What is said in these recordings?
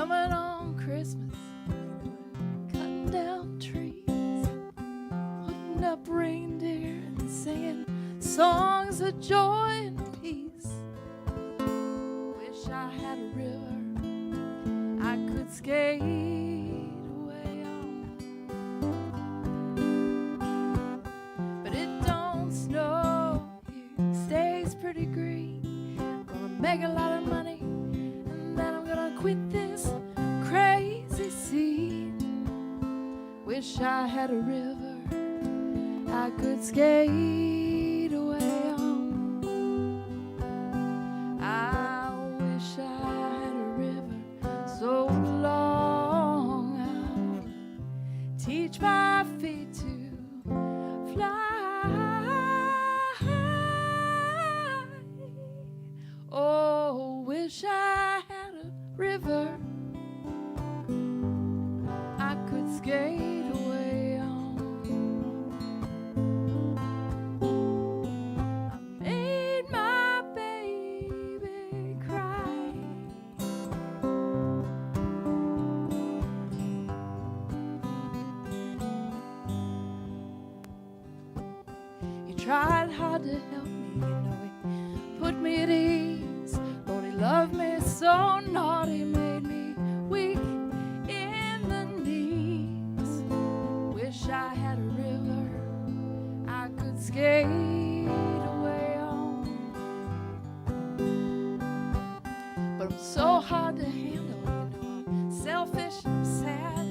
coming on Christmas, cutting down trees, putting up reindeer and singing songs of joy and peace. Wish I had a river I could skate away on, but it don't snow here, it stays pretty green. Gonna make a lot of money and then I'm gonna quit this crazy scene. Wish I had a river I could skate away on. I wish I had a river so long I'll teach my feet to fly. Oh, wish I had a river I could skate away on. I made my baby cry. He tried hard to help me, you know, he put me at ease. Lord, he loved me so naughty, made me weak in the knees. Wish I had a river I could skate away on, but I'm so hard to handle, you know, I'm selfish, I'm sad.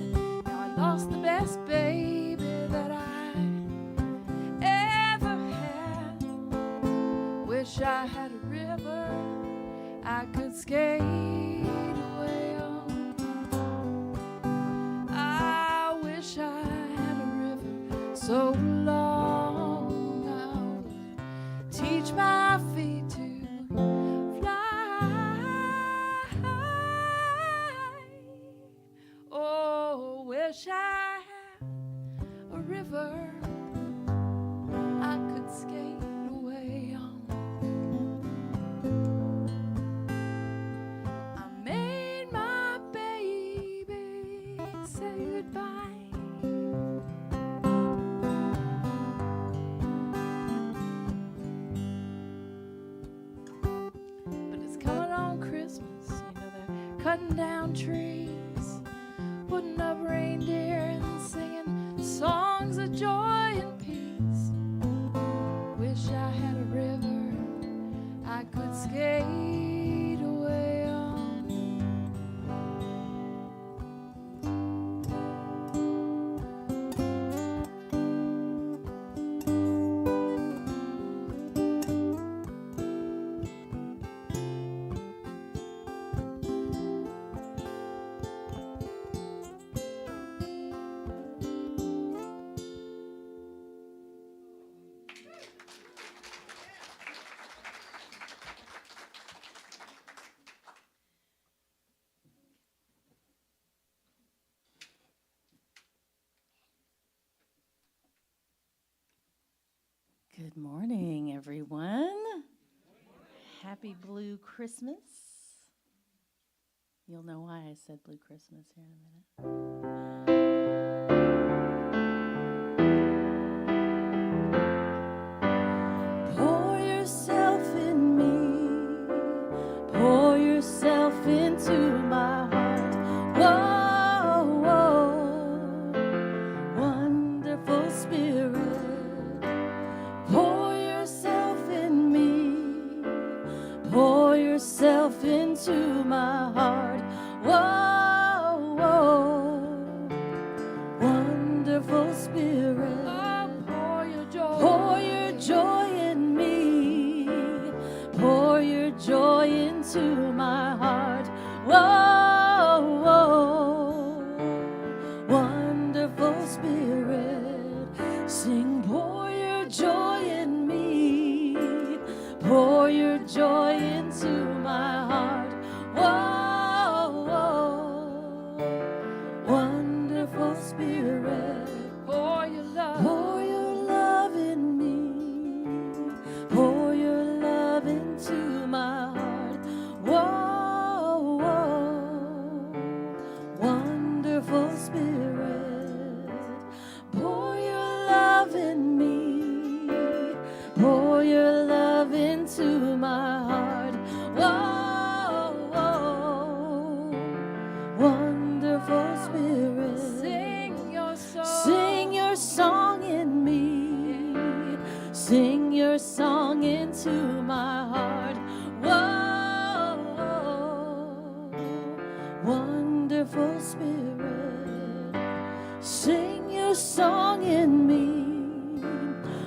Now I lost the best baby that I ever had. Wish I had a river I could skate away on. I wish I had a river so long I would teach my feet to fly. Oh, wish I had a river I could skate away on. I made my baby say goodbye. But it's coming on Christmas, you know, they're cutting down trees, putting up reindeer and singing songs of joy and peace. Wish I had a river I could skate away on. Good morning, everyone. Happy Blue Christmas. You'll know why I said Blue Christmas here in a minute. Pour yourself in me, pour yourself into my heart. Whoa, whoa, wonderful Spirit. Pour yourself in me, pour yourself into my heart. Whoa, whoa, wonderful Spirit. Oh, Pour your joy in me, pour your joy into my heart. Whoa, whoa, wonderful Spirit. Sing, pour your joy in me, pour your joy into my heart. Whoa, whoa, wonderful Spirit. pour your love. Pour your love in me, pour your love into my heart. Whoa, whoa, my heart. Whoa, wonderful Spirit, sing your song in me.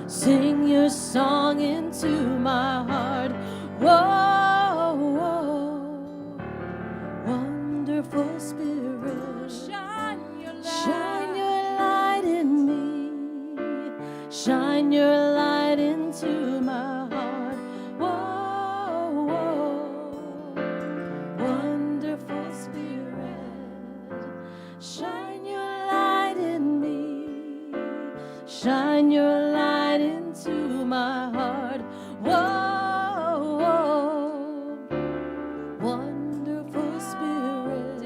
Sing your song into my heart. Whoa, wonderful Spirit, shine your light in me. Shine your light into my heart. Whoa, wonderful Spirit, shine your light in me. Shine your light into my heart. Whoa, wonderful Spirit,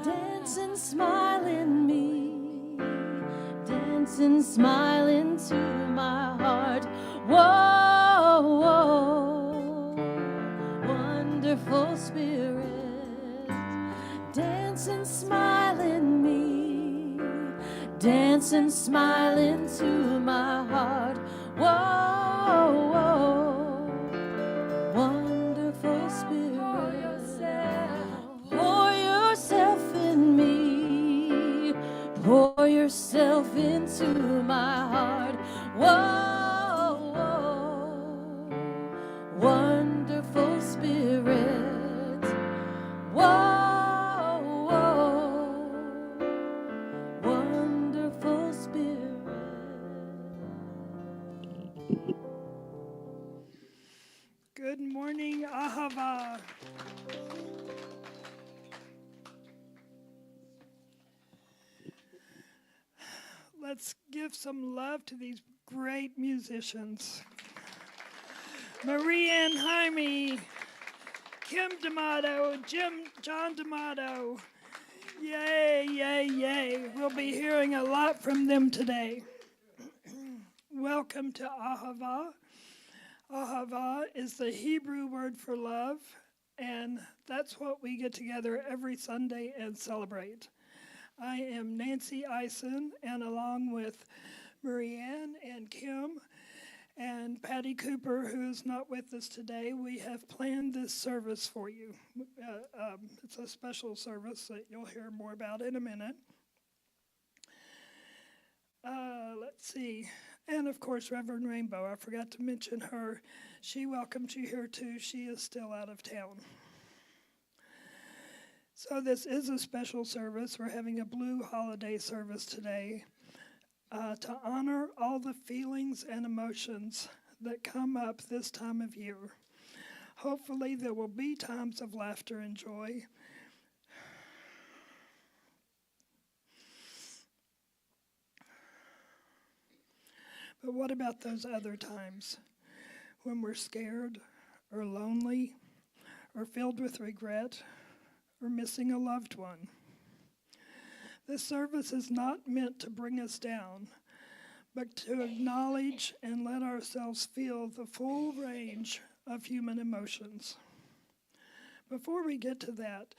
dance and smile in me. Dance and smile into my heart. Whoa, wonderful Spirit, dance and smile in me. Dance and smile into my heart. Whoa, wonderful Spirit, pour yourself in me. Pour yourself into my heart. Whoa, wonderful Spirit. Whoa, wonderful Spirit. Good morning, Ahava. Let's give some love to these great musicians. Marie Ann Jaime, Kim D'Amato, John D'Amato. Yay, yay, yay. We'll be hearing a lot from them today. Welcome to Ahava. Ahava is the Hebrew word for love, and that's what we get together every Sunday and celebrate. I am Nancy Eisen, and along with Marianne and Kim and Patty Cooper, who is not with us today, we have planned this service for you. It's a special service that you'll hear more about in a minute. Let's see. And of course, Reverend Rainbow, I forgot to mention her. She welcomes you here too. She is still out of town. So this is a special service. We're having a blue holiday service today to honor all the feelings and emotions that come up this time of year. Hopefully there will be times of laughter and joy. But what about those other times when we're scared or lonely or filled with regret or missing a loved one? This service is not meant to bring us down, but to acknowledge and let ourselves feel the full range of human emotions. Before we get to that,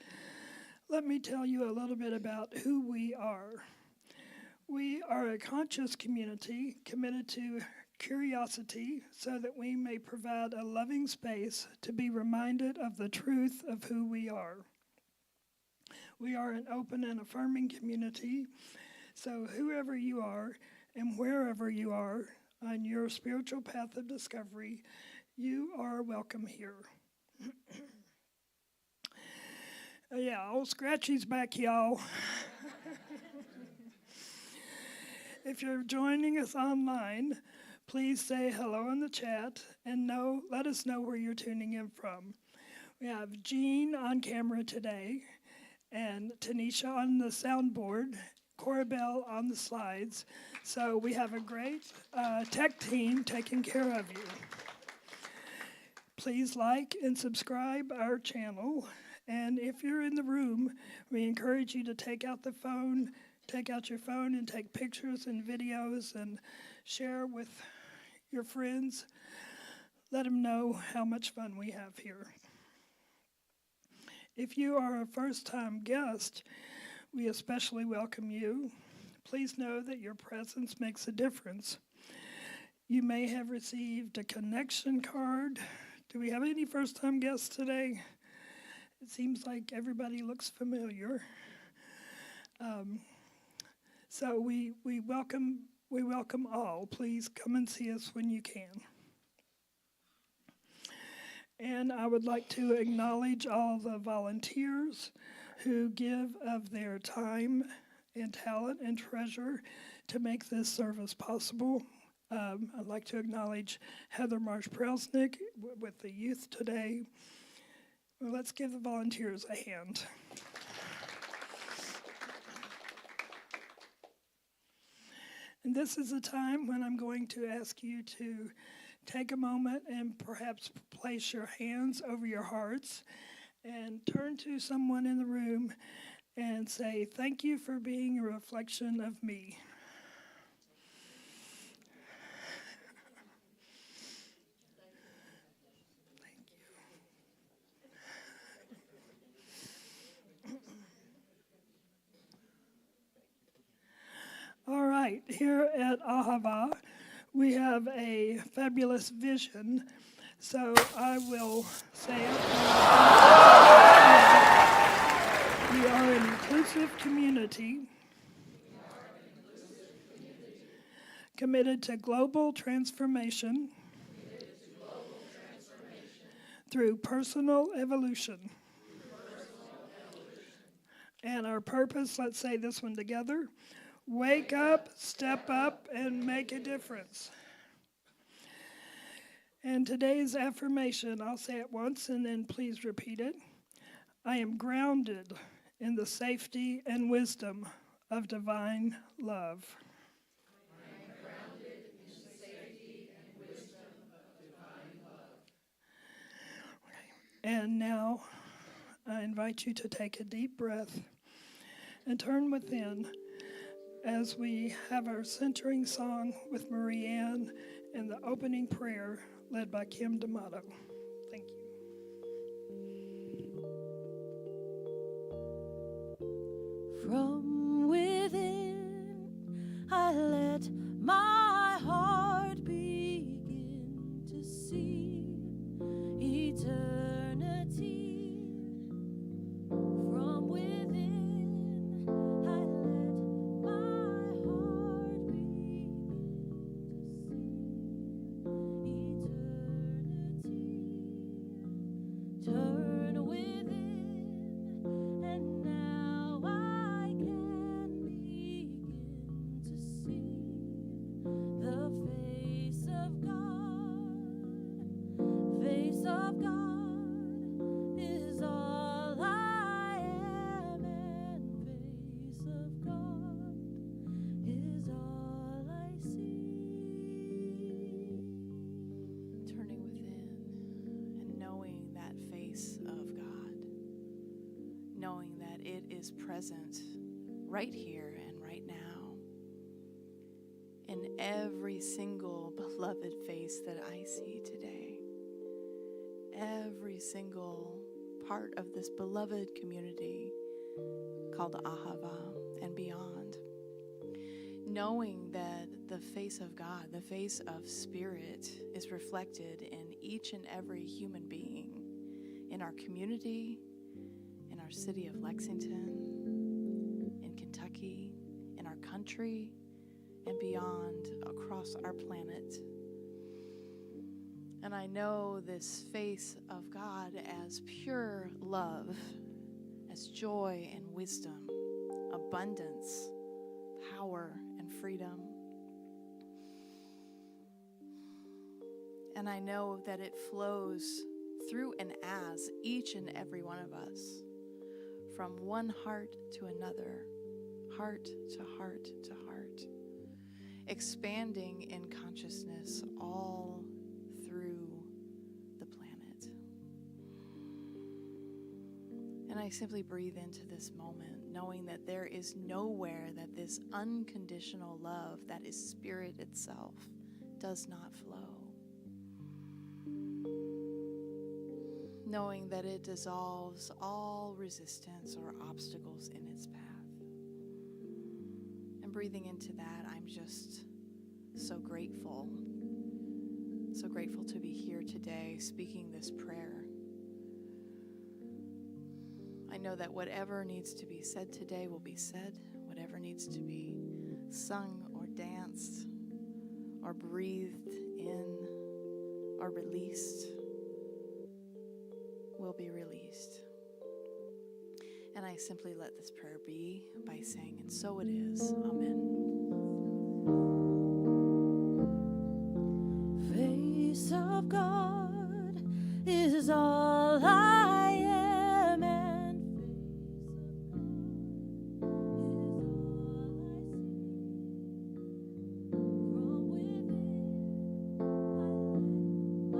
let me tell you a little bit about who we are. We are a conscious community committed to curiosity so that we may provide a loving space to be reminded of the truth of who we are. We are an open and affirming community, so whoever you are and wherever you are on your spiritual path of discovery, you are welcome here. Yeah, old Scratchy's back, y'all. If you're joining us online, please say hello in the chat and let us know where you're tuning in from. We have Jean on camera today, and Tanisha on the soundboard, Corabelle on the slides. So we have a great tech team taking care of you. Please like and subscribe our channel. And if you're in the room, we encourage you to take out your phone and take pictures and videos and share with your friends. Let them know how much fun we have here. If you are a first-time guest, we especially welcome you. Please know that your presence makes a difference. You may have received a connection card. Do we have any first-time guests today? It seems like everybody looks familiar. So we welcome all. Please come and see us when you can. And I would like to acknowledge all the volunteers who give of their time and talent and treasure to make this service possible. I'd like to acknowledge Heather Marsh-Prelsnick with the youth today. Well, let's give the volunteers a hand. And this is a time when I'm going to ask you to take a moment and perhaps place your hands over your hearts and turn to someone in the room and say, "Thank you for being a reflection of me." All right, here at Ahava, we have a fabulous vision. So I will say it. We are an inclusive community committed to global transformation through personal evolution. And our purpose, let's say this one together: wake up, step up, and make a difference. And today's affirmation, I'll say it once and then please repeat it. I am grounded in the safety and wisdom of divine love. I am grounded in the safety and wisdom of divine love. And now I invite you to take a deep breath and turn within as we have our centering song with Marianne and the opening prayer led by Kim D'Amato. Thank you. From within, I let my heart begin to see eternity. From within, I let my heart begin to see eternity. Turn within, and now I can begin to see the face of God. Face of God is all I am, and face of God is all I see. Turning within and knowing that face of God, knowing that it is present right here and right now in every single beloved face that I see today, every single part of this beloved community called Ahava and beyond. Knowing that the face of God, the face of Spirit, is reflected in each and every human being in our community, in our city of Lexington, in Kentucky, in our country, and beyond across our planet. And I know this face of God as pure love, as joy and wisdom, abundance, power, and freedom. And I know that it flows through and as each and every one of us, from one heart to another, heart to heart to heart, expanding in consciousness all through the planet. And I simply breathe into this moment, knowing that there is nowhere that this unconditional love that is Spirit itself does not flow. Knowing that it dissolves all resistance or obstacles in its path. And breathing into that, I'm just so grateful So grateful to be here today speaking this prayer. I know that whatever needs to be said today will be said. Whatever needs to be sung or danced or breathed in or released will be released. And I simply let this prayer be by saying, and so it is. Amen. Face of God is all I am, and face of God is all I see. From within, I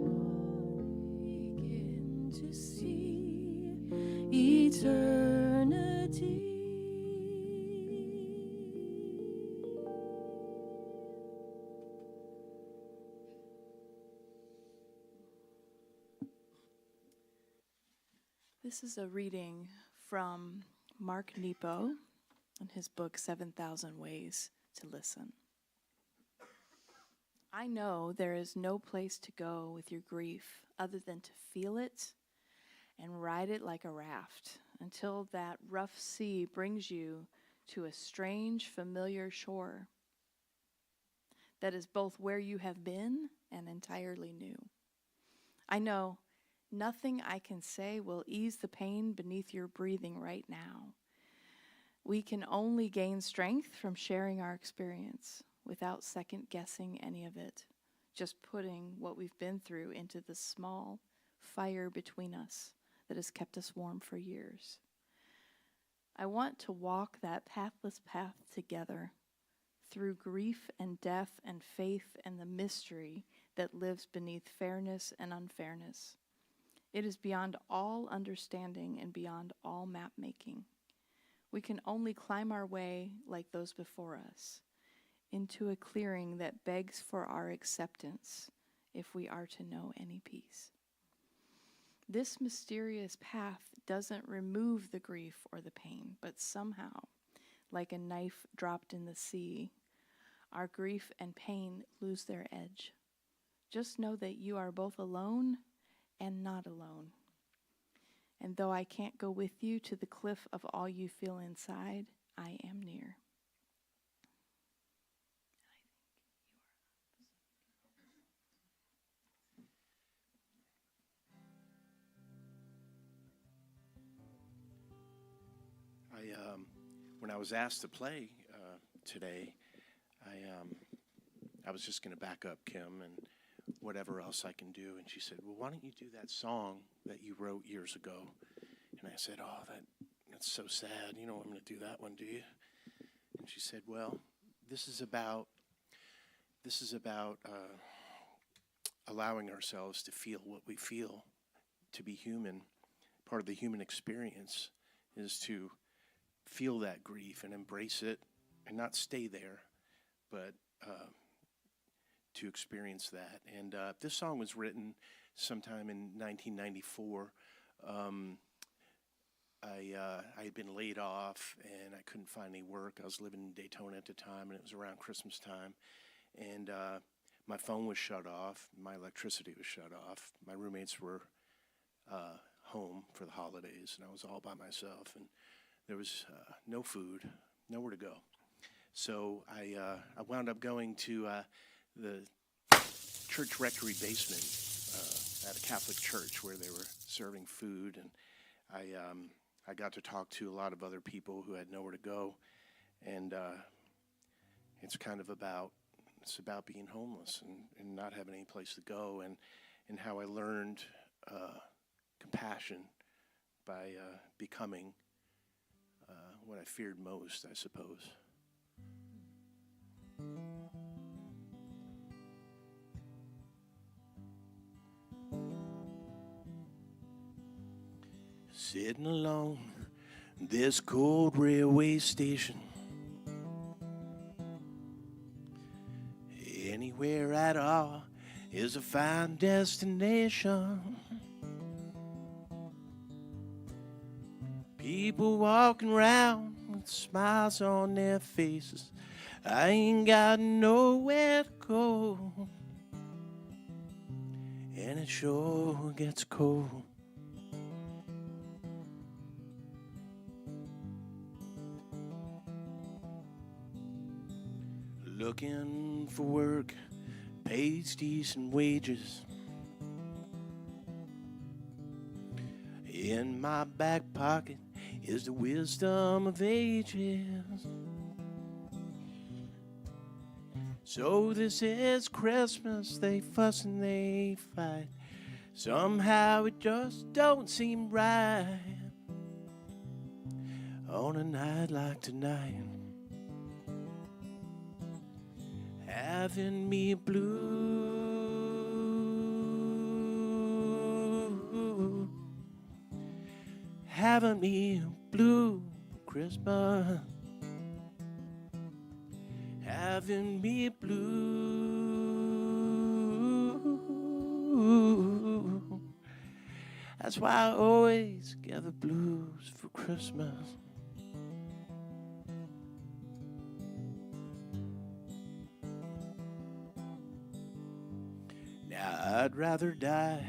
let my heart begin to see eternity. This is a reading from Mark Nepo in his book, 7,000 Ways to Listen. I know there is no place to go with your grief other than to feel it and ride it like a raft until that rough sea brings you to a strange, familiar shore that is both where you have been and entirely new. I know nothing I can say will ease the pain beneath your breathing right now. We can only gain strength from sharing our experience without second-guessing any of it, just putting what we've been through into the small fire between us that has kept us warm for years. I want to walk that pathless path together through grief and death and faith and the mystery that lives beneath fairness and unfairness. It is beyond all understanding and beyond all map-making. We can only climb our way like those before us, into a clearing that begs for our acceptance if we are to know any peace. This mysterious path doesn't remove the grief or the pain, but somehow, like a knife dropped in the sea, our grief and pain lose their edge. Just know that you are both alone and not alone. And though I can't go with you to the cliff of all you feel inside, I am near. When I was asked to play today, I was just going to back up Kim and whatever else I can do. And she said, well, why don't you do that song that you wrote years ago? And I said, oh, that's so sad. You don't want me to do that one, do you? And she said, well, this is about allowing ourselves to feel what we feel, to be human. Part of the human experience is to feel that grief and embrace it and not stay there, but to experience that. And this song was written sometime in 1994. I had been laid off and I couldn't find any work. I was living in Daytona at the time, and it was around Christmas time. And my phone was shut off. My electricity was shut off. My roommates were home for the holidays, and I was all by myself. And there was no food, nowhere to go. So I wound up going to the church rectory basement at a Catholic church where they were serving food, and I got to talk to a lot of other people who had nowhere to go, and it's about being homeless and not having any place to go, and how I learned compassion by becoming what I feared most, I suppose. Sitting alone, this cold railway station. Anywhere at all is a fine destination. People walking around with smiles on their faces. I ain't got nowhere to go. and it sure gets cold. Looking for work, pays decent wages. In my back pocket is the wisdom of ages. So this is Christmas, they fuss and they fight. Somehow it just don't seem right on a night like tonight. Having me blue, having me blue Christmas, having me blue. That's why I always get the blues for Christmas. Now I'd rather die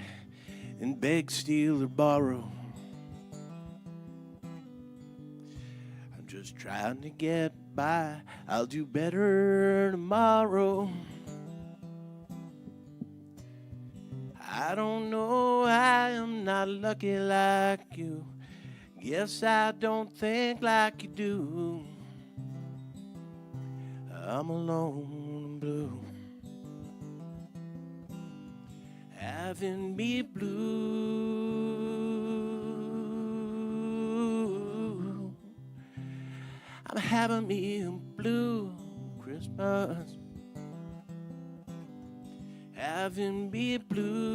than beg, steal, or borrow. I'm just trying to get by. I'll do better tomorrow. I don't know, I am not lucky like you. Guess I don't think like you do. I'm alone and blue. Having me blue. I'm having me a blue Christmas. Having me blue.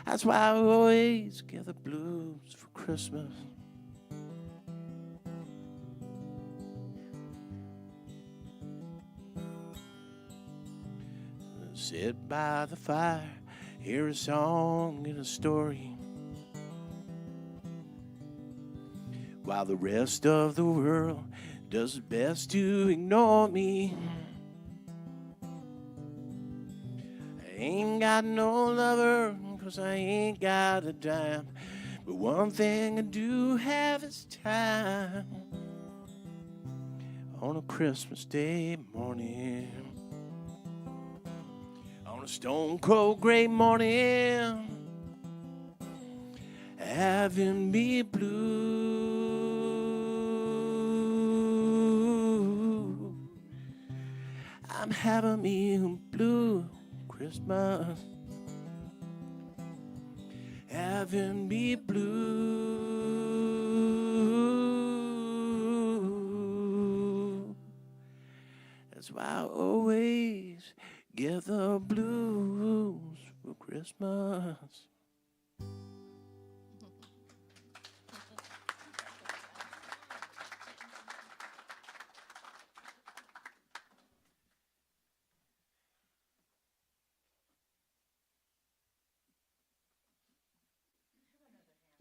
That's why I always get the blues for Christmas. Sit by the fire, hear a song and a story, while the rest of the world does its best to ignore me. I ain't got no lover, 'cause I ain't got a dime. But one thing I do have is time on a Christmas Day morning. On a stone cold gray morning, having me blue. I'm having me a blue Christmas. Having me blue. That's why I always get the blues for Christmas.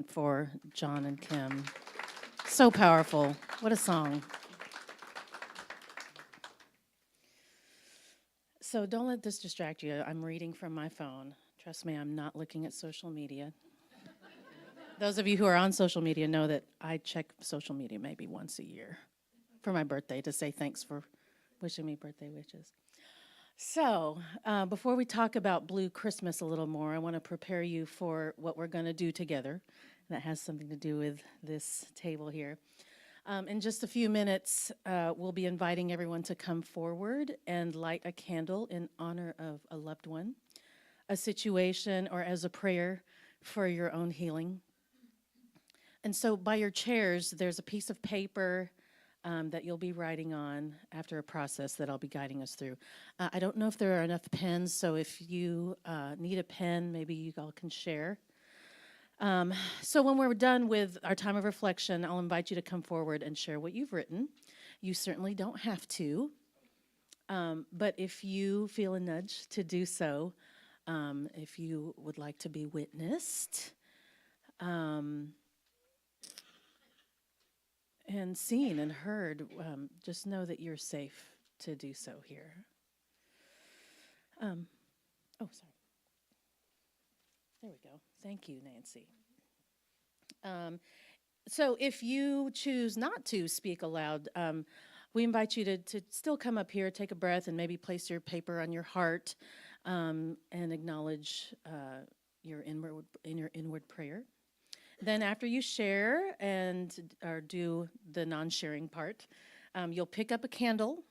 For John and Kim. So powerful. What a song. So don't let this distract you. I'm reading from my phone. Trust me, I'm not looking at social media. Those of you who are on social media know that I check social media maybe once a year for my birthday to say thanks for wishing me birthday wishes. So before we talk about Blue Christmas a little more, I want to prepare you for what we're going to do together. That has something to do with this table here. In just a few minutes, we'll be inviting everyone to come forward and light a candle in honor of a loved one, a situation, or as a prayer for your own healing. And so by your chairs, there's a piece of paper that you'll be writing on after a process that I'll be guiding us through. I don't know if there are enough pens, so if you need a pen, maybe you all can share. So when we're done with our time of reflection, I'll invite you to come forward and share what you've written. You certainly don't have to, but if you feel a nudge to do so, if you would like to be witnessed, and seen and heard, just know that you're safe to do so here. Oh, sorry. There we go. Thank you, Nancy. So if you choose not to speak aloud, we invite you to still come up here, take a breath, and maybe place your paper on your heart and acknowledge your inward prayer. Then after you share or do the non-sharing part, you'll pick up a candle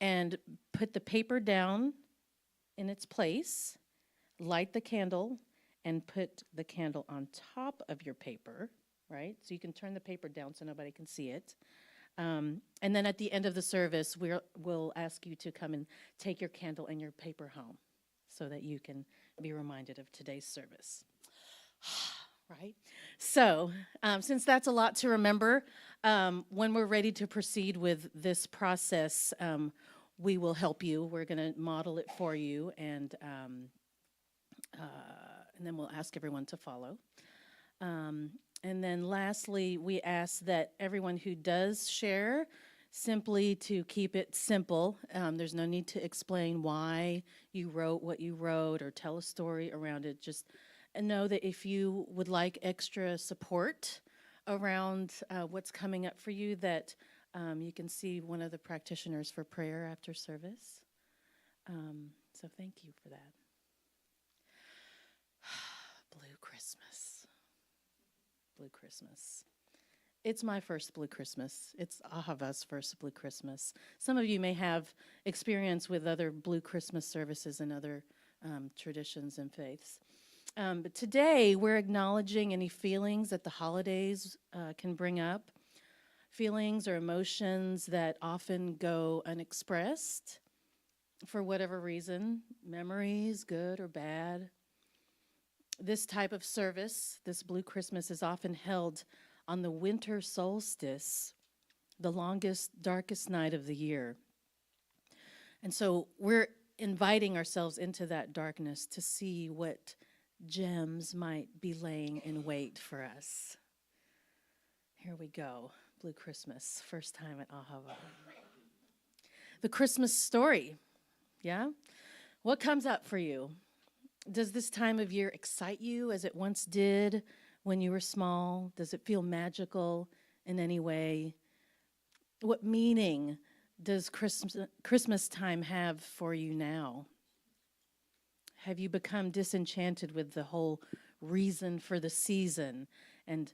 and put the paper down in its place, light the candle, and put the candle on top of your paper, right? So you can turn the paper down so nobody can see it. And then at the end of the service, we'll ask you to come and take your candle and your paper home so that you can be reminded of today's service. Right? So, since that's a lot to remember, when we're ready to proceed with this process, we will help you. We're going to model it for you, and then we'll ask everyone to follow. And then lastly, we ask that everyone who does share, simply to keep it simple. There's no need to explain why you wrote what you wrote or tell a story around it. Just know that if you would like extra support around what's coming up for you, that you can see one of the practitioners for prayer after service. So thank you for that. Blue Christmas. Blue Christmas. It's my first Blue Christmas. It's Ahava's first Blue Christmas. Some of you may have experience with other Blue Christmas services and other traditions and faiths. But today, we're acknowledging any feelings that the holidays can bring up, feelings or emotions that often go unexpressed for whatever reason, memories, good or bad. This type of service, this Blue Christmas, is often held on the winter solstice, the longest, darkest night of the year. And so we're inviting ourselves into that darkness to see what gems might be laying in wait for us. Here we go. Blue Christmas, first time at Ahava. The Christmas story, yeah? What comes up for you? Does this time of year excite you as it once did when you were small? Does it feel magical in any way? What meaning does Christmas time have for you now? Have you become disenchanted with the whole reason for the season? And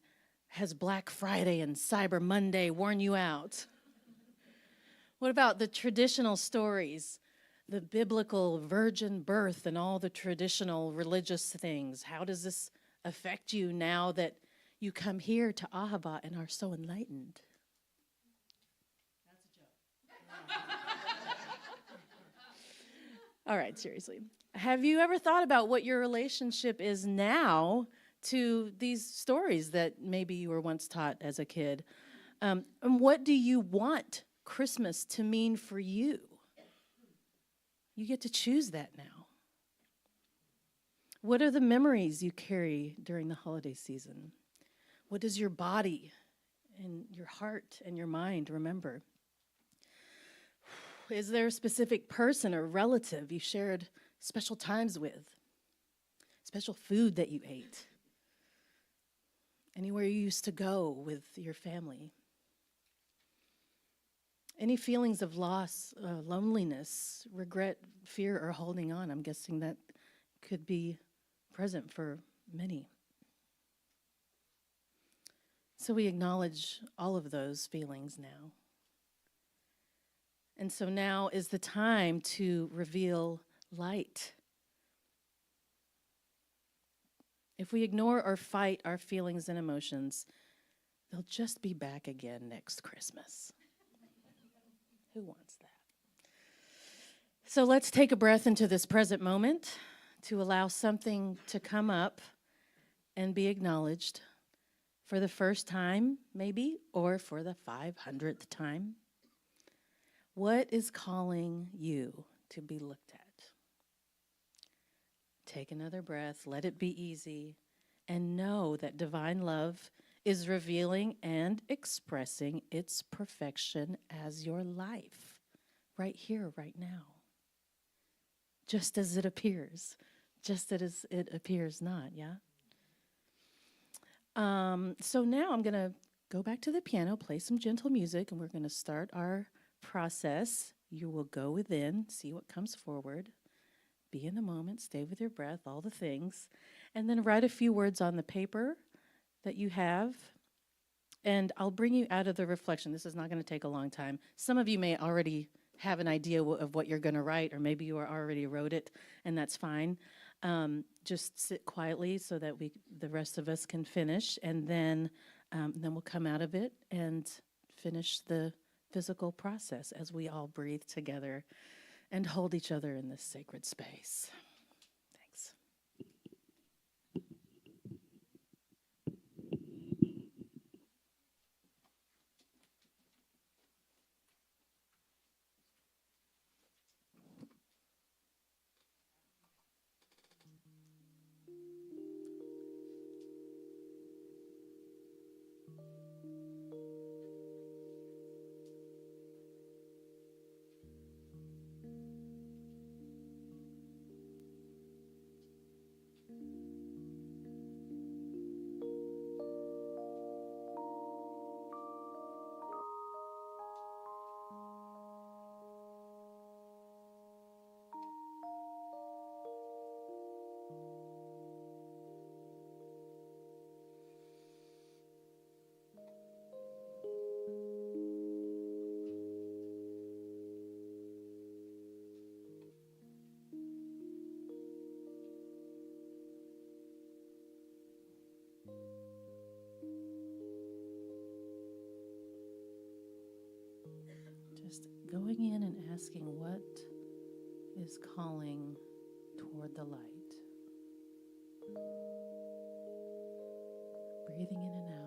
has Black Friday and Cyber Monday worn you out? What about the traditional stories, the biblical virgin birth and all the traditional religious things? How does this affect you now that you come here to Ahava and are so enlightened? That's a joke. All right, seriously. Have you ever thought about what your relationship is now to these stories that maybe you were once taught as a kid? And what do you want Christmas to mean for you? You get to choose that now. What are the memories you carry during the holiday season? What does your body and your heart and your mind remember? Is there a specific person or relative you shared special times with? Special food that you ate? Anywhere you used to go with your family? Any feelings of loss, loneliness, regret, fear, or holding on? I'm guessing that could be present for many. So we acknowledge all of those feelings now. And so now is the time to reveal light. If we ignore or fight our feelings and emotions, they'll just be back again next Christmas. Who wants that? So let's take a breath into this present moment to allow something to come up and be acknowledged for the first time, maybe, or for the 500th time. What is calling you to be looked at? Take another breath, let it be easy, and know that divine love is revealing and expressing its perfection as your life right here, right now, just as it appears, just as it appears not, yeah? So now I'm going to go back to the piano, play some gentle music, and we're going to start our process. You will go within, see what comes forward, be in the moment, stay with your breath, all the things, and then write a few words on the paper that you have. And I'll bring you out of the reflection. This is not going to take a long time. Some of you may already have an idea of what you're going to write, or maybe you already wrote it, and that's fine. Just sit quietly so that the rest of us can finish, and then we'll come out of it and finish the physical process as we all breathe together and hold each other in this sacred space. Thanks. Just going in and asking what is calling toward the light. Breathing in and out.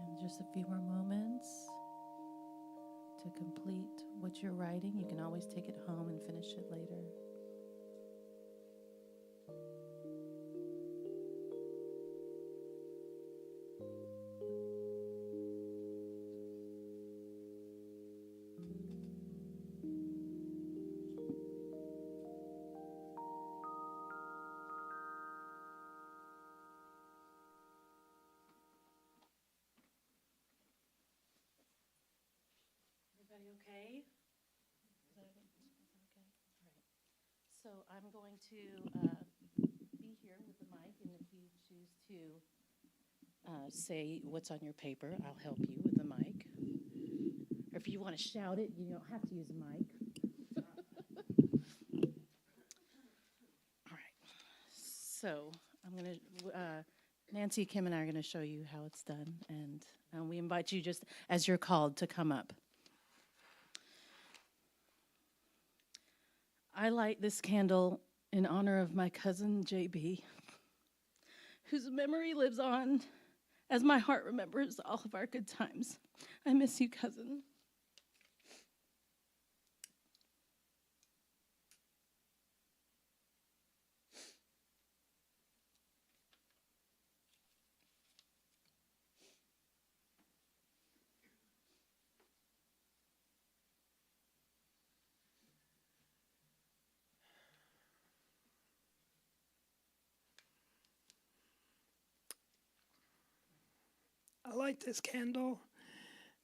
And just a few more moments to complete what you're writing. You can always take it home and finish it later. Everybody okay? Is that okay? All right. So I'm going to be here with the mic, and if you choose to say what's on your paper, I'll help you with the mic. Or if you want to shout it, you don't have to use a mic. All right. So I'm going to, Nancy, Kim, and I are going to show you how it's done, and we invite you, just as you're called, to come up. I light this candle in honor of my cousin, JB, whose memory lives on as my heart remembers all of our good times. I miss you, cousin. I light this candle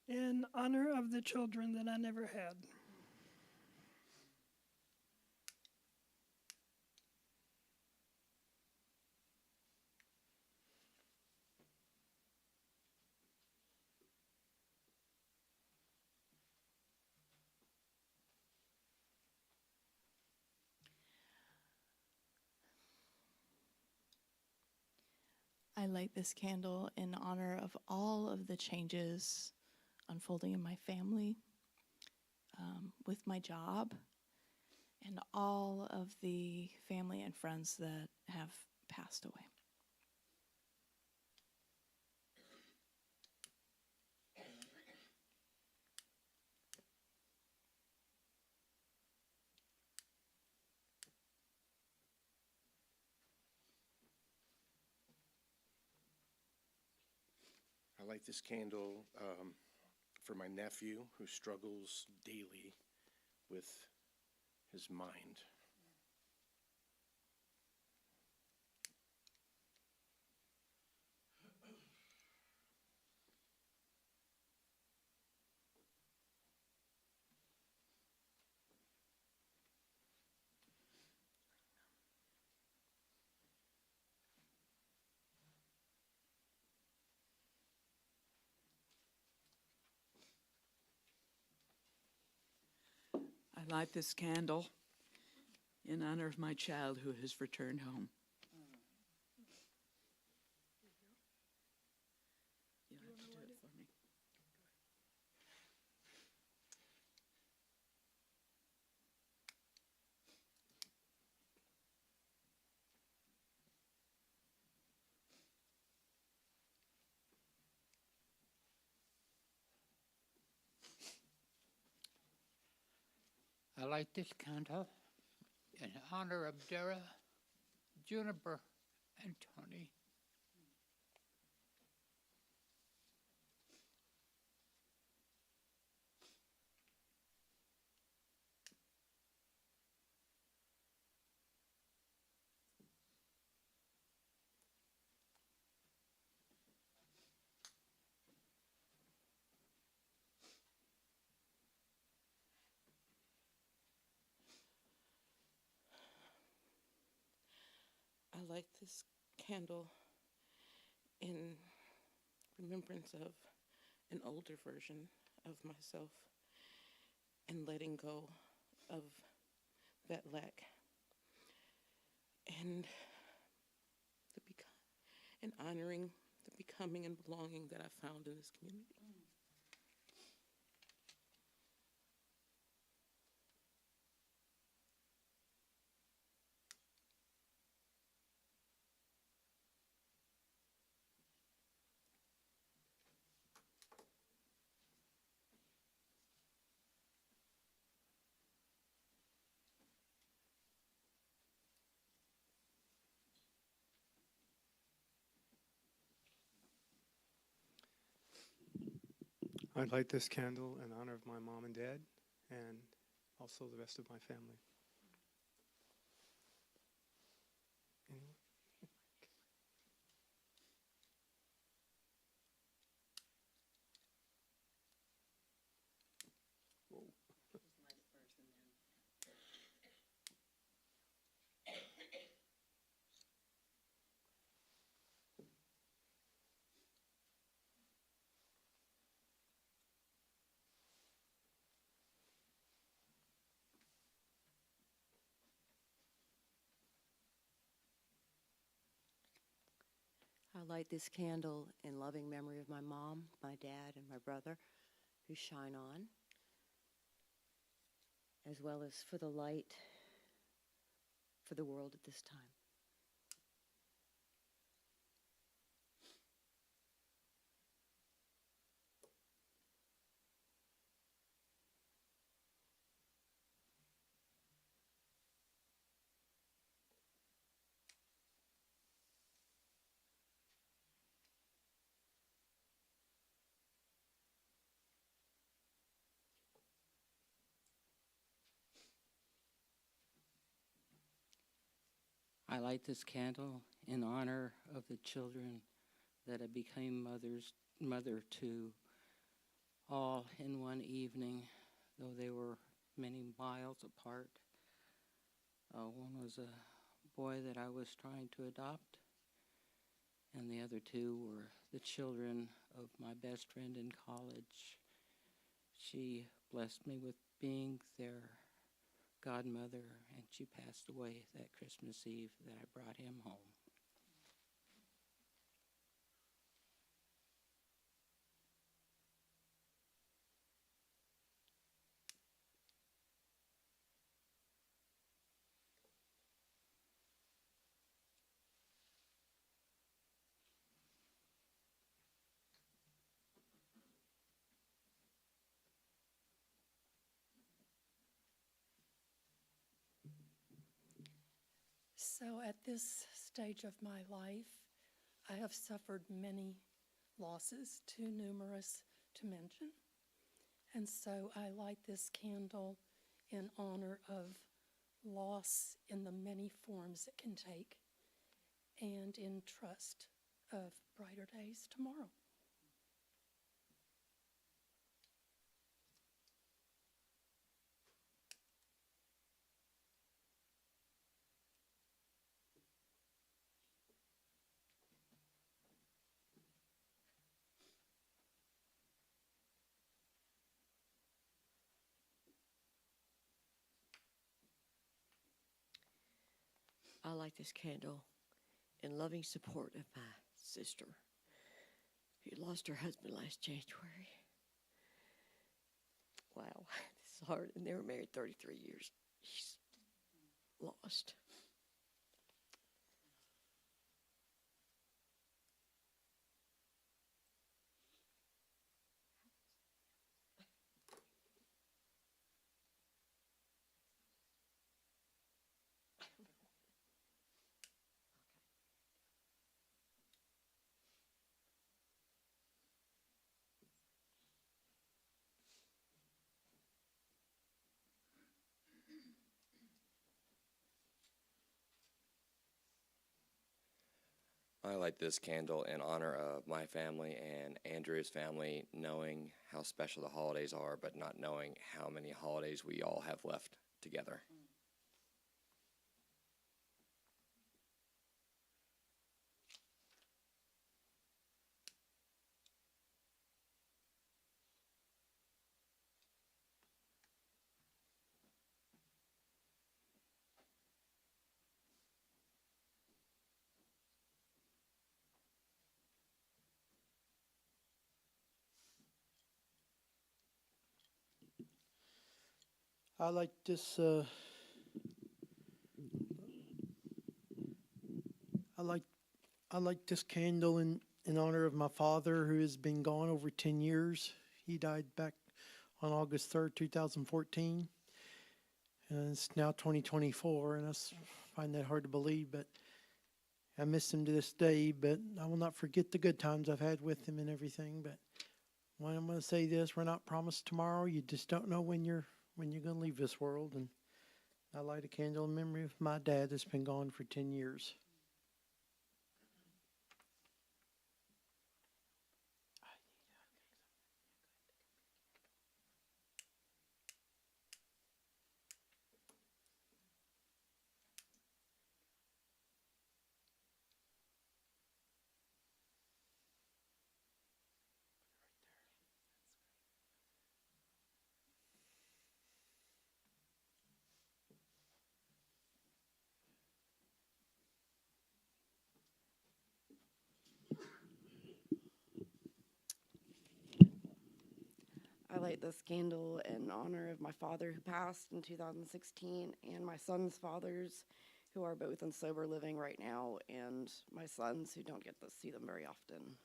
in honor of the children that I never had. I light this candle in honor of all of the changes unfolding in my family, with my job, and all of the family and friends that have passed away. I light this candle for my nephew who struggles daily with his mind. I light this candle in honor of my child who has returned home. You'll have to do it for me. I light this candle in honor of Dara, Juniper, and Tony. I light this candle in remembrance of an older version of myself and letting go of that lack and and honoring the becoming and belonging that I found in this community. I'd light this candle in honor of my mom and dad and also the rest of my family. Anyone? Whoa. I light this candle in loving memory of my mom, my dad, and my brother who shine on, as well as for the light for the world at this time. I light this candle in honor of the children that I became mother to, all in one evening, though they were many miles apart. One was a boy that I was trying to adopt, and the other two were the children of my best friend in college. She blessed me with being their godmother, and she passed away that Christmas Eve that I brought him home. So at this stage of my life, I have suffered many losses, too numerous to mention. And so I light this candle in honor of loss in the many forms it can take, and in trust of brighter days tomorrow. I light this candle in loving support of my sister, who lost her husband last January. Wow, this is hard. And they were married 33 years. She's lost. I light this candle in honor of my family and Andrew's family, knowing how special the holidays are, but not knowing how many holidays we all have left together. I like this. I like this candle in honor of my father, who has been gone over 10 years. He died back on August 3rd, 2014, and it's now 2024, and I find that hard to believe, but I miss him to this day. But I will not forget the good times I've had with him and everything. But when I'm going to say this, we're not promised tomorrow. You just don't know when you're going to leave this world. And I light a candle in memory of my dad that's been gone for 10 years. I light this candle in honor of my father who passed in 2016 and my son's fathers who are both in sober living right now, and my sons who don't get to see them very often.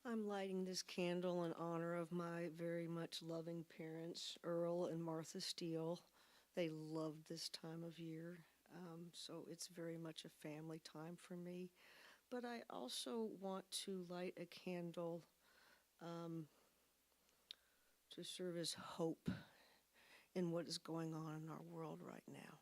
I'm lighting this candle in honor of my very much loving parents, Earl and Martha Steele. They loved this time of year, so it's very much a family time for me. But I also want to light a candle to serve as hope in what is going on in our world right now.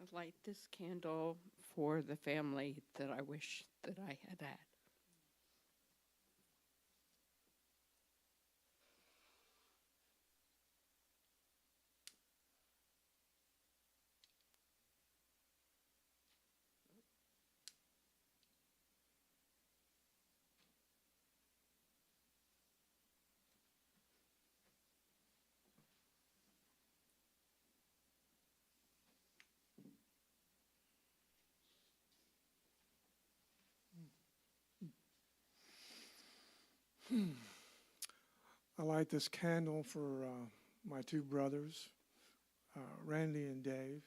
I light this candle for the family that I wish that I had had. I light this candle for my two brothers, Randy and Dave.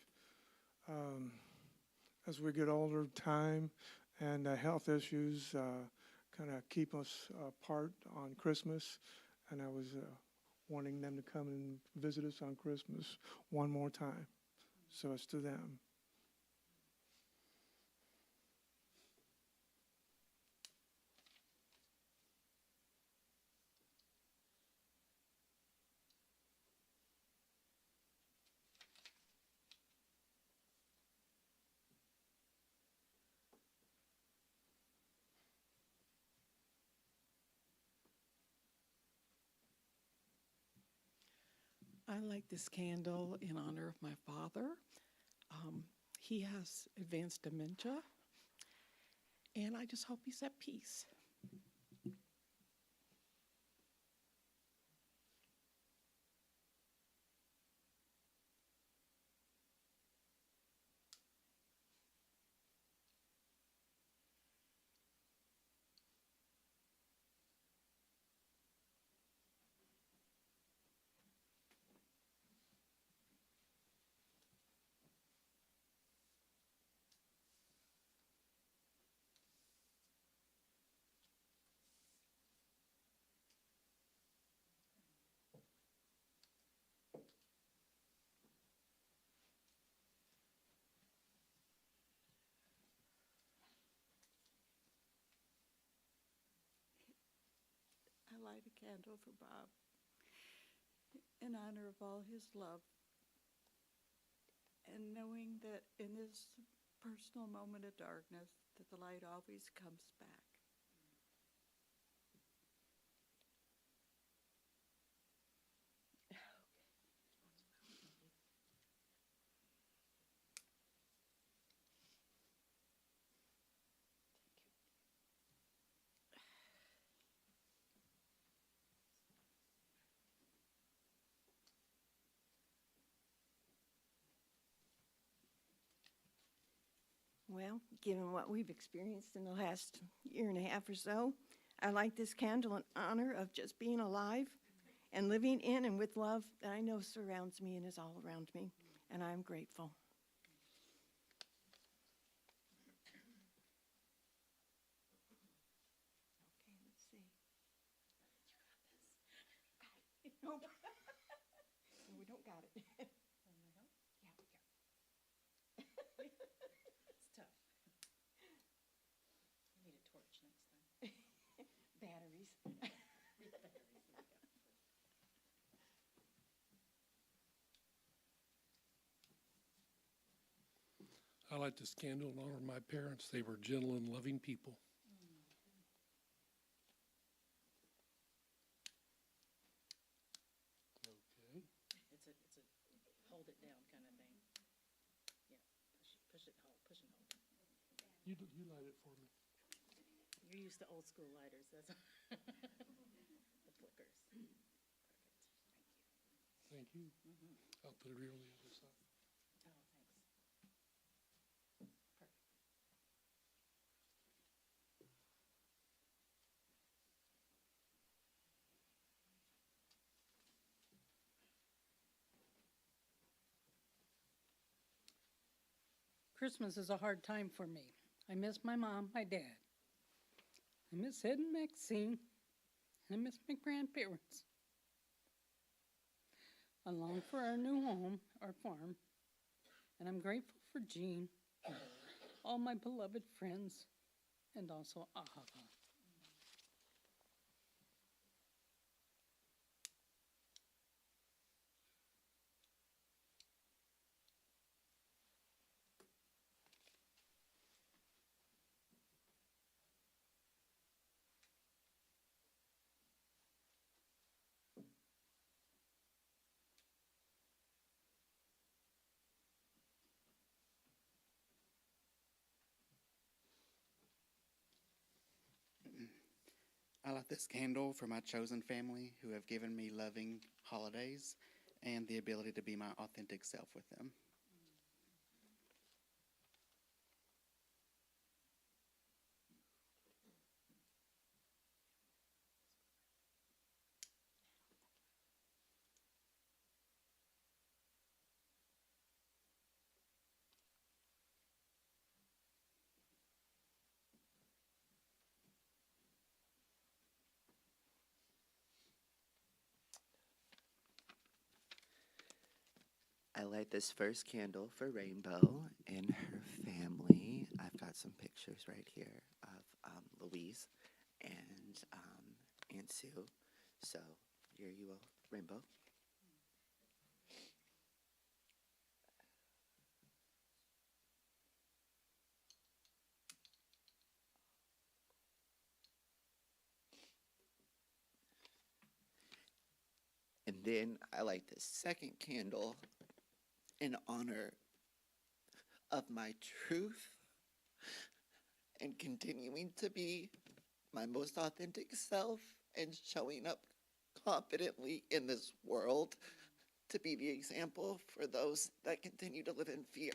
As we get older, time and health issues kind of keep us apart on Christmas, and I was wanting them to come and visit us on Christmas one more time. So it's to them. I light this candle in honor of my father. He has advanced dementia, and I just hope he's at peace. I light a candle for Bob in honor of all his love, and knowing that in this personal moment of darkness that the light always comes back. Well, given what we've experienced in the last year and a half or so, I light this candle in honor of just being alive and living in and with love that I know surrounds me and is all around me, and I'm grateful. Okay, let's see. Nope. No, we don't got it. It's tough. You need a torch next time. Batteries. I light this candle in honor of my parents. They were gentle and loving people. Okay. It's a hold it down kind of thing. Yeah, push it, push and hold. You light it for me. You're used to old school lighters. That's the flickers. Perfect. Thank you. Mm-hmm. I'll put it here on the other side. Oh, thanks. Perfect. Christmas is a hard time for me. I miss my mom, my dad. I miss Ed and Maxine. And I miss my grandparents. I long for our new home, our farm. And I'm grateful for Jean, all my beloved friends, and also Ahava. I light this candle for my chosen family who have given me loving holidays and the ability to be my authentic self with them. I light this first candle for Rainbow and her family. I've got some pictures right here of Louise and Aunt Sue. So here you go, Rainbow. And then I light this second candle in honor of my truth and continuing to be my most authentic self and showing up confidently in this world to be the example for those that continue to live in fear.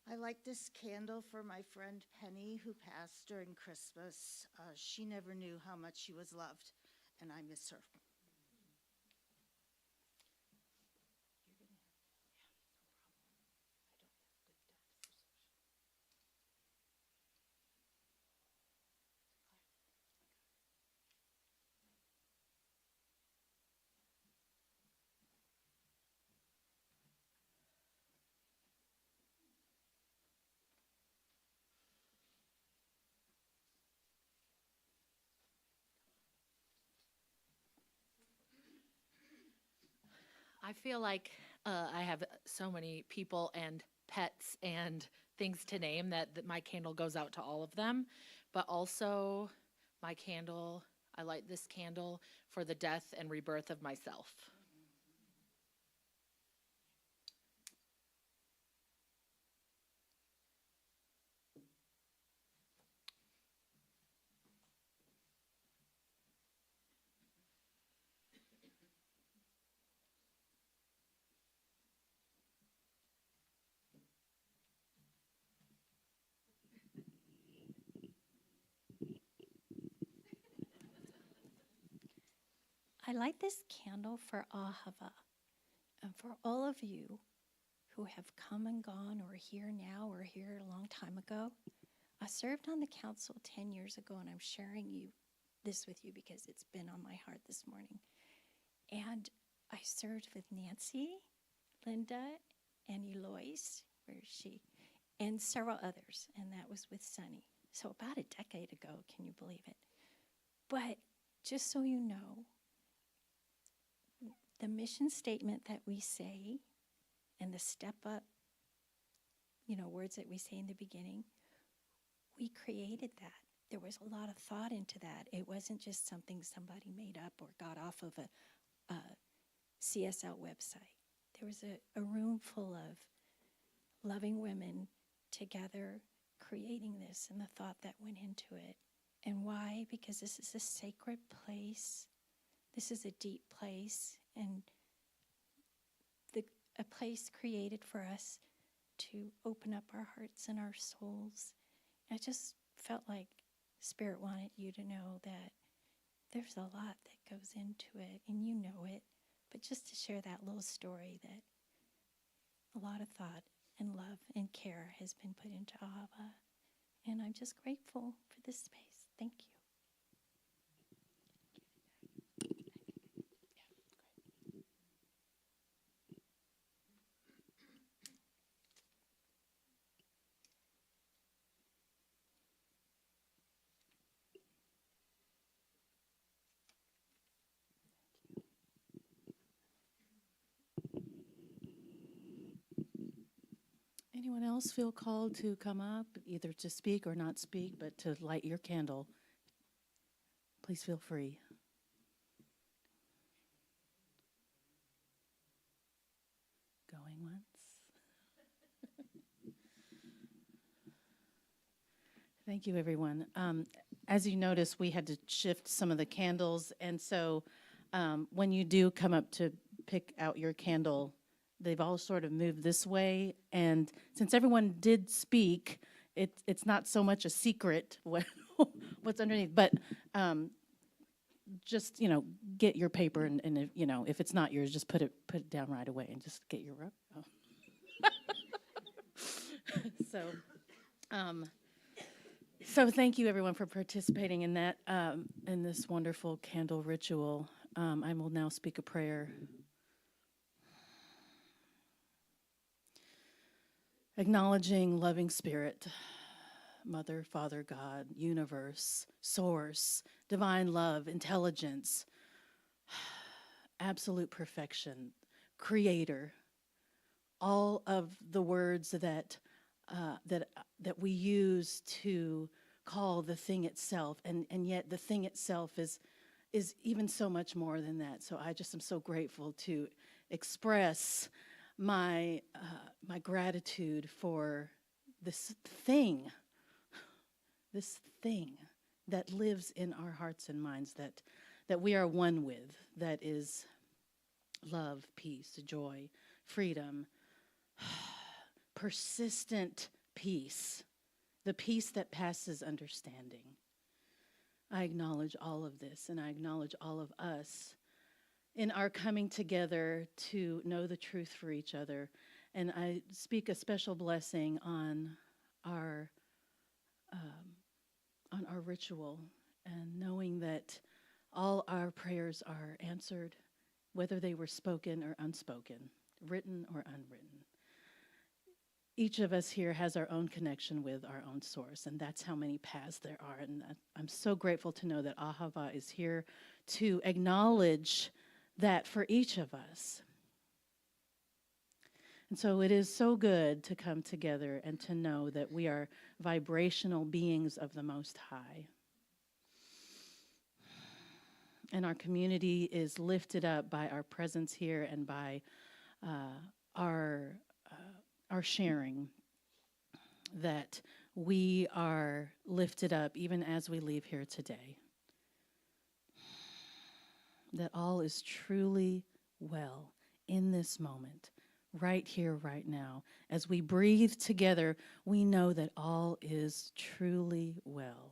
I light this candle for my friend Penny, who passed during Christmas. She never knew how much she was loved, and I miss her. I feel like I have so many people and pets and things to name that my candle goes out to all of them. But also, my candle, I light this candle for the death and rebirth of myself. I light this candle for Ahava and for all of you who have come and gone or here now or here a long time ago. I served on the council 10 years ago, and I'm sharing this with you because it's been on my heart this morning. And I served with Nancy, Linda, and Eloise, where is she? And several others, and that was with Sunny. So about a decade ago, can you believe it? But just so you know, the mission statement that we say and the step up, words that we say in the beginning, we created that. There was a lot of thought into that. It wasn't just something somebody made up or got off of a CSL website. There was a room full of loving women together creating this and the thought that went into it. And why? Because this is a sacred place. This is a deep place, and a place created for us to open up our hearts and our souls. I just felt like Spirit wanted you to know that there's a lot that goes into it, and you know it. But just to share that little story that a lot of thought and love and care has been put into Ahava. And I'm just grateful for this space. Thank you. Anyone else feel called to come up, either to speak or not speak, but to light your candle? Please feel free. Going once. Thank you, everyone. As you notice, we had to shift some of the candles, and so when you do come up to pick out your candle, they've all sort of moved this way, and since everyone did speak, it's not so much a secret what's underneath, but just, get your paper, and if, if it's not yours, just put it down right away and just get your rope. Oh. So thank you, everyone, for participating in that, in this wonderful candle ritual. I will now speak a prayer. Acknowledging loving spirit, Mother, Father, God, universe, source, divine love, intelligence, absolute perfection, creator, all of the words that we use to call the thing itself, and yet the thing itself is even so much more than that. So I just am so grateful to express my gratitude for this thing that lives in our hearts and minds, that we are one with, that is love, peace, joy, freedom, persistent peace, the peace that passes understanding. I acknowledge all of this, and I acknowledge all of us in our coming together to know the truth for each other. And I speak a special blessing on our ritual, and knowing that all our prayers are answered, whether they were spoken or unspoken, written or unwritten. Each of us here has our own connection with our own source, and that's how many paths there are. And I'm so grateful to know that Ahava is here to acknowledge that for each of us. And so it is so good to come together and to know that we are vibrational beings of the Most High. And our community is lifted up by our presence here and by our sharing, that we are lifted up even as we leave here today. That all is truly well in this moment, right here, right now. As we breathe together, we know that all is truly well.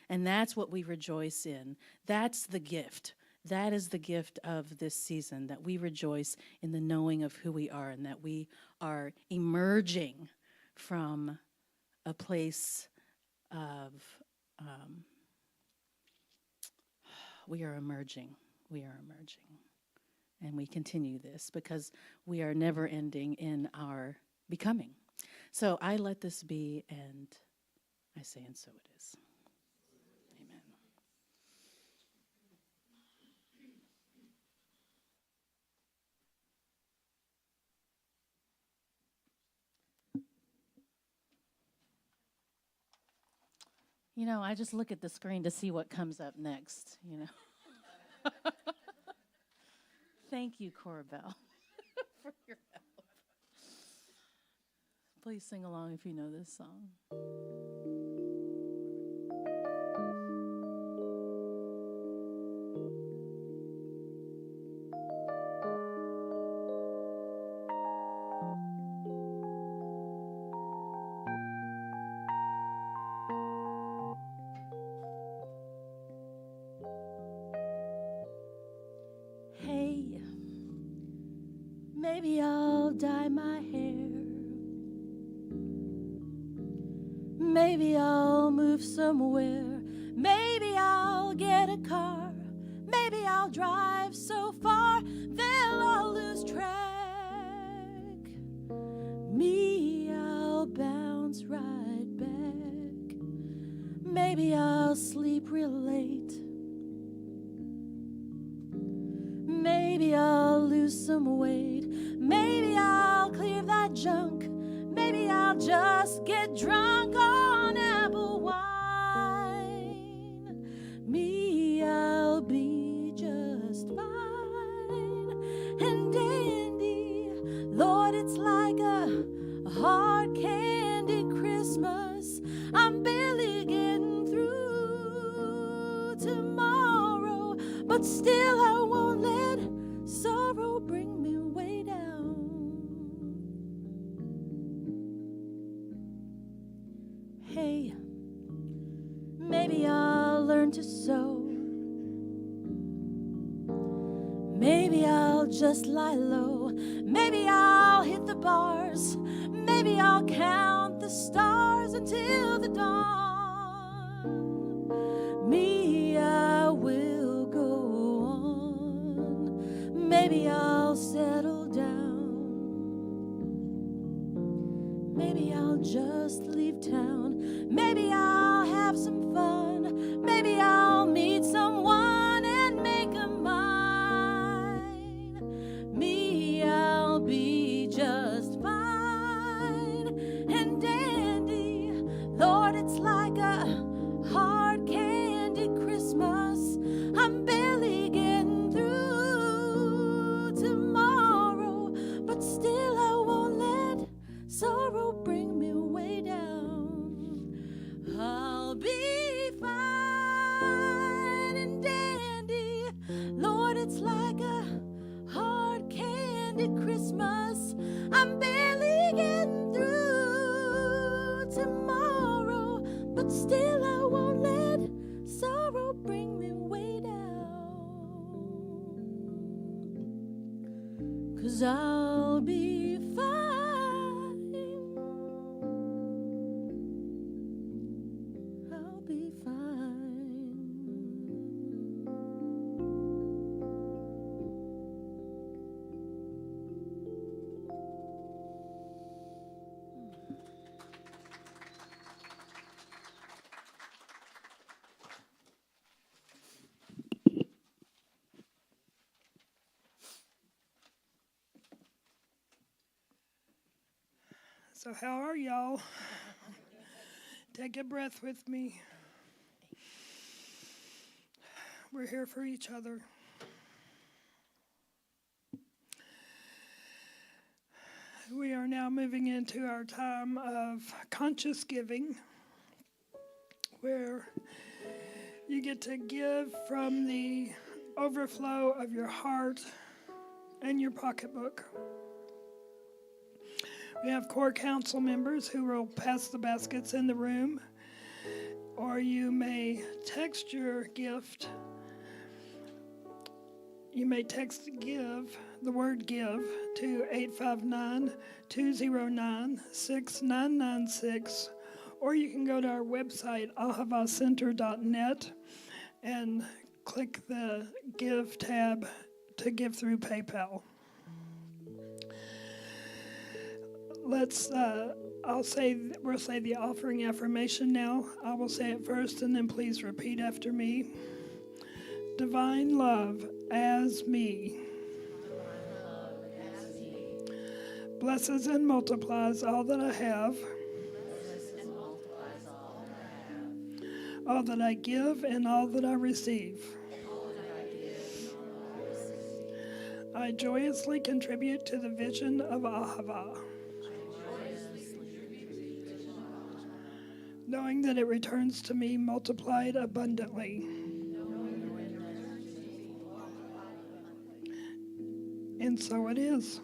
And that's what we rejoice in. That's the gift. That is the gift of this season, that we rejoice in the knowing of who we are, and that we are emerging from a place of, we are emerging. And we continue this because we are never ending in our becoming. So I let this be, and I say, and so it is. Amen. I just look at the screen to see what comes up next, Thank you, Corbell, for your help. Please sing along if you know this song. Hey, maybe I'll dye my hair. Maybe I'll move somewhere. Maybe I'll get a car. Maybe I'll drive so far they'll all lose track. Me, I'll bounce right back. Maybe I'll sleep real late. Maybe I'll lose some weight. Maybe I'll clear that junk. Maybe I'll I'll just get drunk on apple wine. Me, I'll be just fine and dandy. Lord, it's like a hard candy Christmas. I'm barely getting through tomorrow, but still I won't let sorrow bring me way down. Hey, maybe I'll learn to sew. Maybe I'll just lie low. Maybe I'll hit the bars. Maybe I'll count the stars until the dawn. Me, I will go on. Maybe I'll settle down. Maybe I'll just leave town. Maybe I'll have some fun. Maybe I'll meet someone and make a mine. Me, I'll be just fine and dandy. Lord, it's like a hard candy Christmas. I'm barely getting through tomorrow, but still I won't let sorrow bring me way down. I'll be fine and dandy. Lord, it's like a hard candy Christmas. I'm barely getting through tomorrow, but still I won't let sorrow bring me way down. 'Cause I'll be fine. I'll be fine. So how are y'all? Take a breath with me. We're here for each other. We are now moving into our time of conscious giving, where you get to give from the overflow of your heart and your pocketbook. We have core council members who will pass the baskets in the room, or you may text your gift. You may text give, the word give, to 859-209-6996, or you can go to our website, ahavacenter.net, and click the give tab to give through PayPal. We'll say the offering affirmation now. I will say it first, and then please repeat after me. Divine love as me blesses and multiplies all that I have, all that I give, and all that I receive. I joyously contribute to the vision of Ahava, knowing that it returns to me multiplied abundantly. And so it is.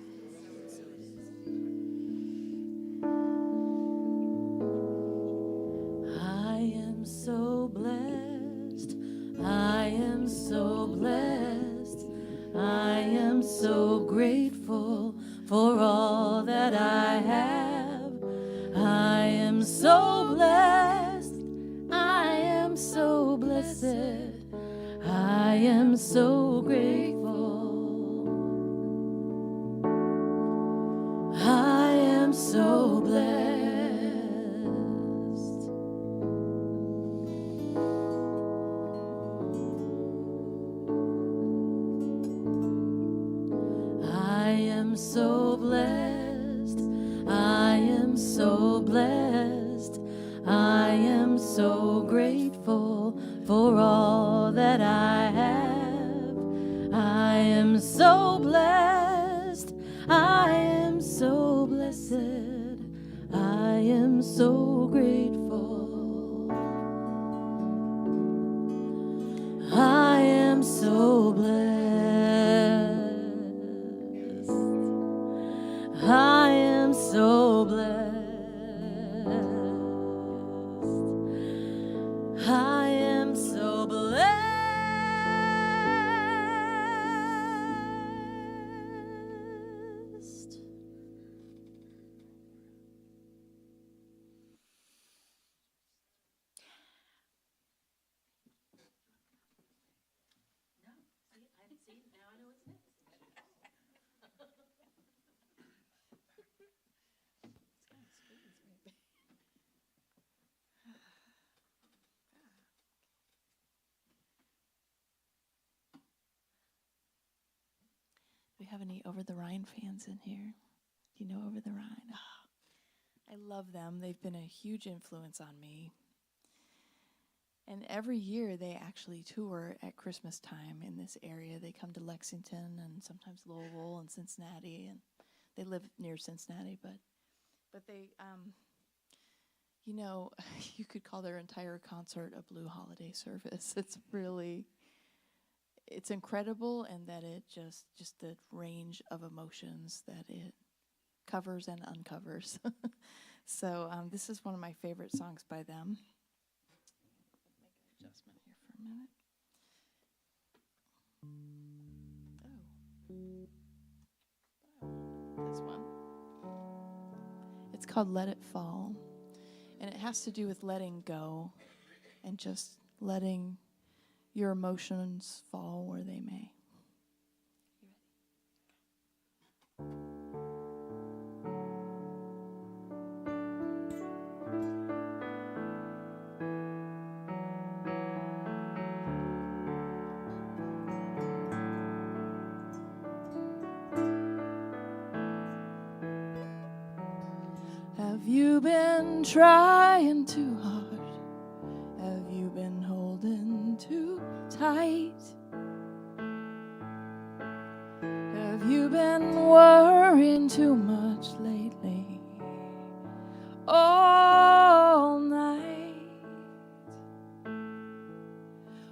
I am so blessed. I am so blessed. I am so grateful for all that I have. I am so blessed. I am so blessed. I am so grateful. I am so blessed. I am so blessed. I am so blessed. I am so grateful for all that I have. I am so blessed. I am so blessed. I am so grateful. I am so blessed. I am so blessed. I am so blessed. Do we have any Over the Rhine fans in here? Do you know Over the Rhine? I love them. They've been a huge influence on me. And every year they actually tour at Christmas time in this area. They come to Lexington and sometimes Louisville and Cincinnati, and they live near Cincinnati, but they, you know, you could call their entire concert a Blue Holiday service. It's incredible, and that it just the range of emotions that it covers and uncovers. So this is one of my favorite songs by them. Make an adjustment here for a minute. This one. It's called Let It Fall, and it has to do with letting go and just letting your emotions fall where they may. Have you been trying too hard? Have you been holding too tight? Have you been worrying too much lately? All night.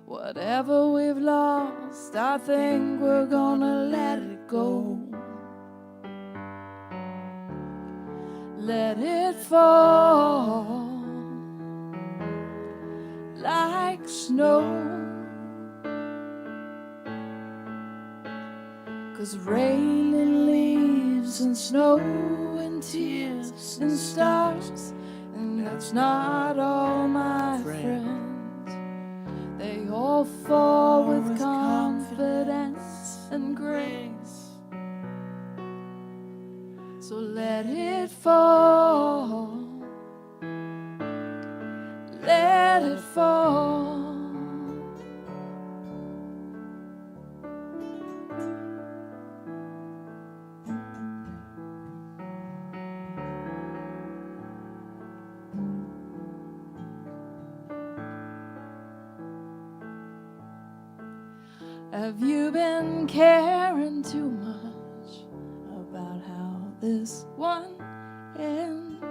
Whatever we've lost, I think we're gonna let it go. Let it fall like snow. 'Cause rain and leaves and snow and tears and stars, and that's not all, my friends. They all fall with confidence and grace. So let it fall, let it fall. Have you been caring too much about how this one ends?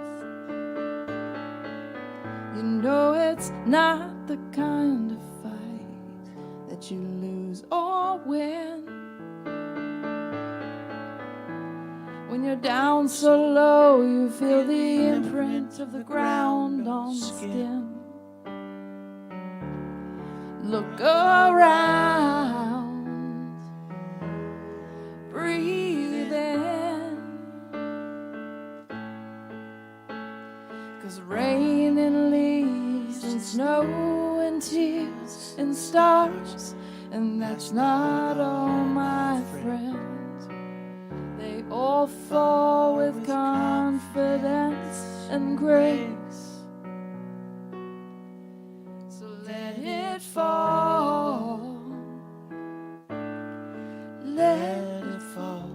You know it's not the kind of fight that you lose or win. When you're down so low, you feel the imprint of the ground on the skin. Look around, breathe in, 'cause rain and leaves and snow and tears and stars, and that's not all, my friends. They all fall with confidence and grace. So let it fall, let it fall.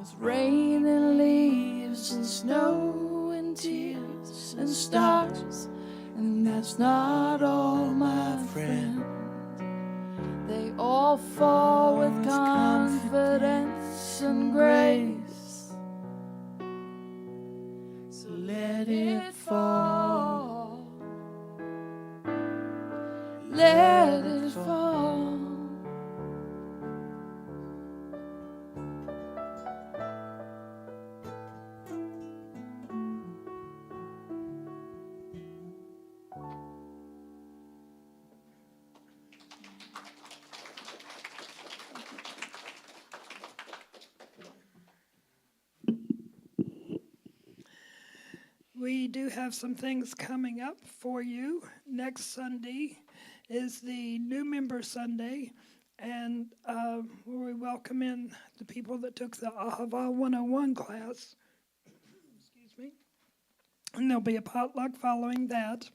with rain and leaves and snow and tears and stars. And that's not all, my friend. They all fall with confidence and grace. So let it fall. Let it fall. We do have some things coming up for you. Next Sunday is the New Member Sunday, and where we welcome in the people that took the Ahava 101 class. Excuse me. And there'll be a potluck following that.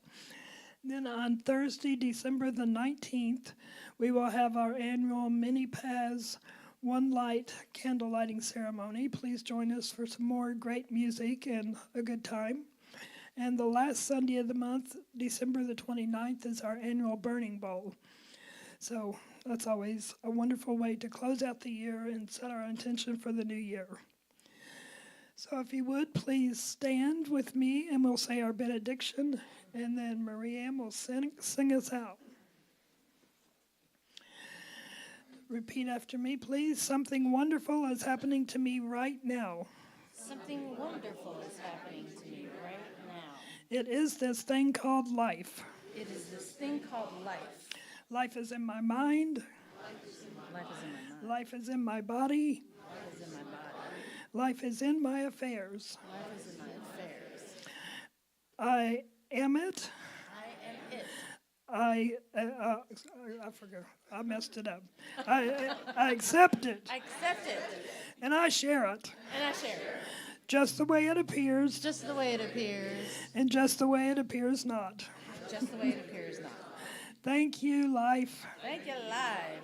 Then on Thursday, December the 19th, we will have our annual Mini Paz One Light candle lighting ceremony. Please join us for some more great music and a good time. And the last Sunday of the month, December the 29th, is our annual Burning Bowl. So that's always a wonderful way to close out the year and set our intention for the new year. So if you would, please stand with me and we'll say our benediction, and then Marie-Ann will sing us out. Repeat after me, please. Something wonderful is happening to me right now. Something wonderful is happening to me right now. It is this thing called life. It is this thing called life. Life is in my mind. Life is in my mind. Life is in my body. Life is in my body. Life is in my affairs. Life is in my affairs. I am it. I am it. I forgot. I messed it up. I accept it. I accept it. And I share it. And I share it. Just the way it appears. Just the way it appears. And just the way it appears not. Just the way it appears not. Thank you, life. Thank you, life.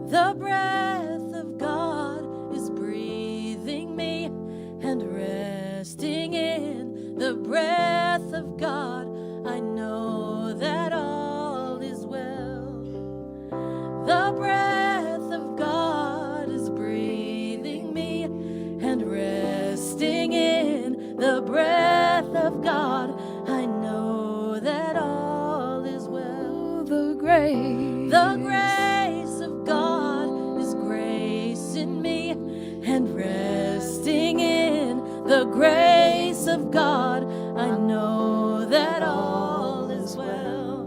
The breath of God is breathing me and resting in the breath of God. I know that all is well. The breath of God is breathing me and resting in the breath of God. I know that all is well. The grace of God is grace in me and resting in the grace of God. I know that all is well.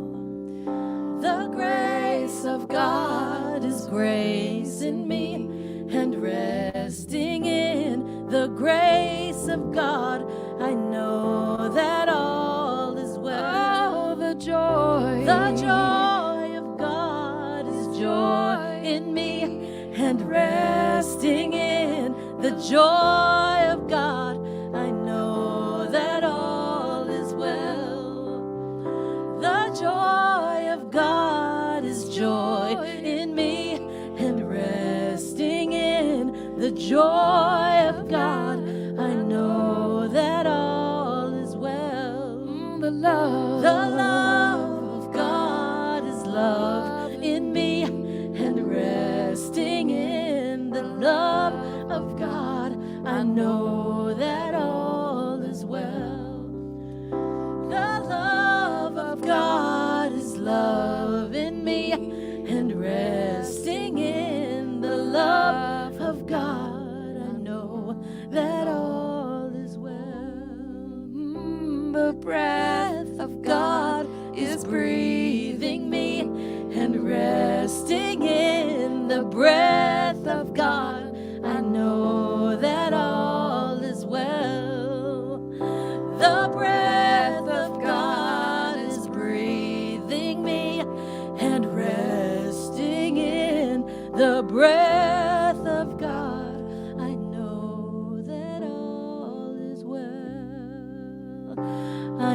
The grace of God is grace in me and resting in the grace of God. I know that all is well. The joy of God is joy in me and resting in the joy of God. I know that all is well. The joy of God is joy in me and resting in the joy of God. I know that all is well. The love of God is love in me and resting in the love of God. I know that all is well. The love of God is love in me and resting in the love of God. I know that all is well. The breath of God is breathing me and resting in the breath of God. I know that all is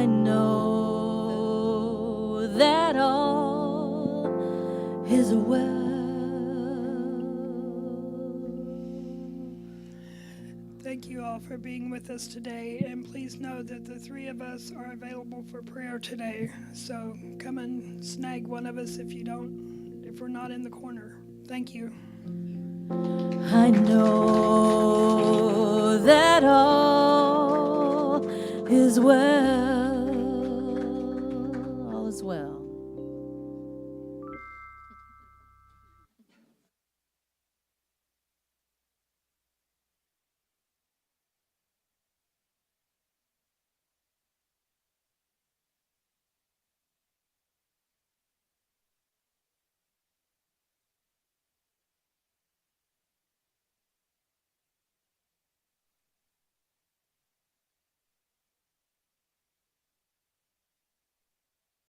I know that all is well. Thank you all for being with us today, and please know that the three of us are available for prayer today. So come and snag one of us if we're not in the corner. Thank you. I know